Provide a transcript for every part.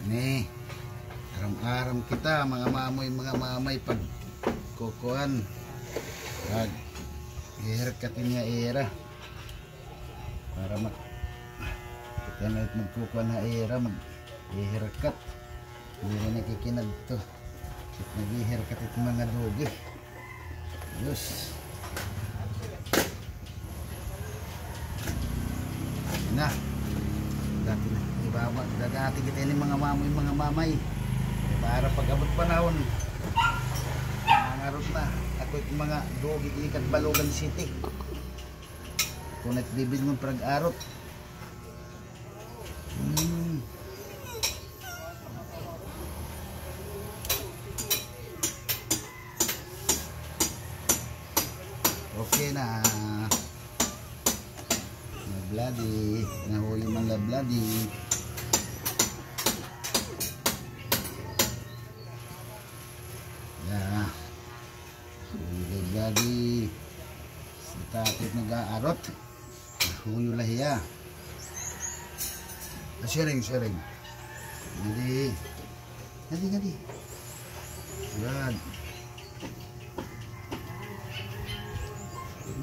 Ni, aram-aram kita mga mamay pag kukuhan. Pag i-haircut niya era. Para kita na magkukuhan na era, mag-i-haircut. Hindi na nakikinag to. Nag-i-haircut ito mga dogi. Yes. Na. Dati na. Ibaba. Dati kita ini mga mamay. Para pag abot panahon. Nangarot na. Ako itong mga dogi ikat Balogan City. Kung nagbibig mong prag-arot. Okay na. Bloody. Nahuli man la bloody. Yeah. Huli bloody. Sa takot nag-aarot. Huyo lahiya. Sharing. Ngadi. Good.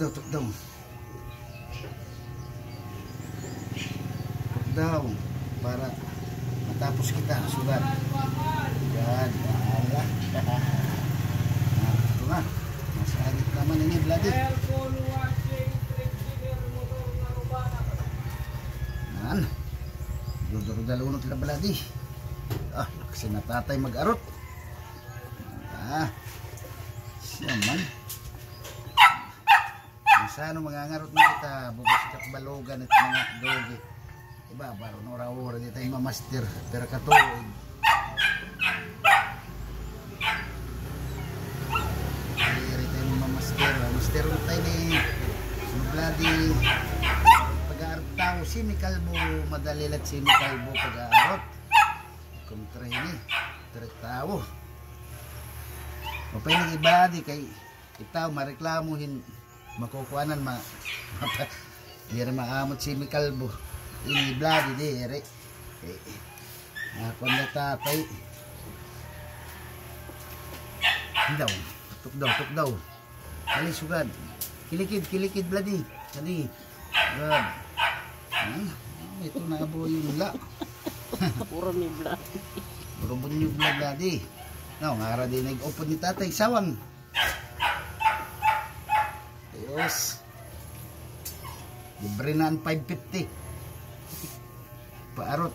Tuk daw para matapos kita sulat. Yan, Allah. Ito na. Masagit naman ini bloody. Yan. Dudurudalunot na bloody. Kasi natatay mag-arot. Siya man. Saan mangangarot na kita bukod sa Balogan at mga dogi. Iba, baron ora-ora di tayo mamaster pero katuig. Hindi tayo mamaster. Master na tayo ni bloody pag-aarot tao. Si Mikalbo madali lang si Mikalbo pag-aarot. Kontra ini direct tao. Mapay nang iba di kay itaw mareklamuhin makukuhanan di rin maamot si Mikalbo ini bloody di rin ako na tatay tuk daw kali sugad kilikid bloody kali good ito na abo yung la puro ni bloody puro bunyog na bloody ngara di nag-open ni tatay sawang. Yes. Libre na ang 550. Paarot.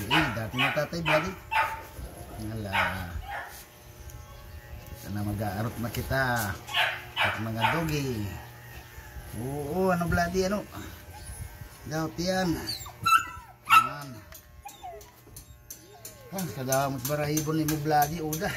Okay, dati na tatay bloody. Ngala. Ito na mag-aarot na kita. At mga dogi. Oo, ano bloody, ano? Daot yan. Kadamot barahibon ni mo bloody, udah.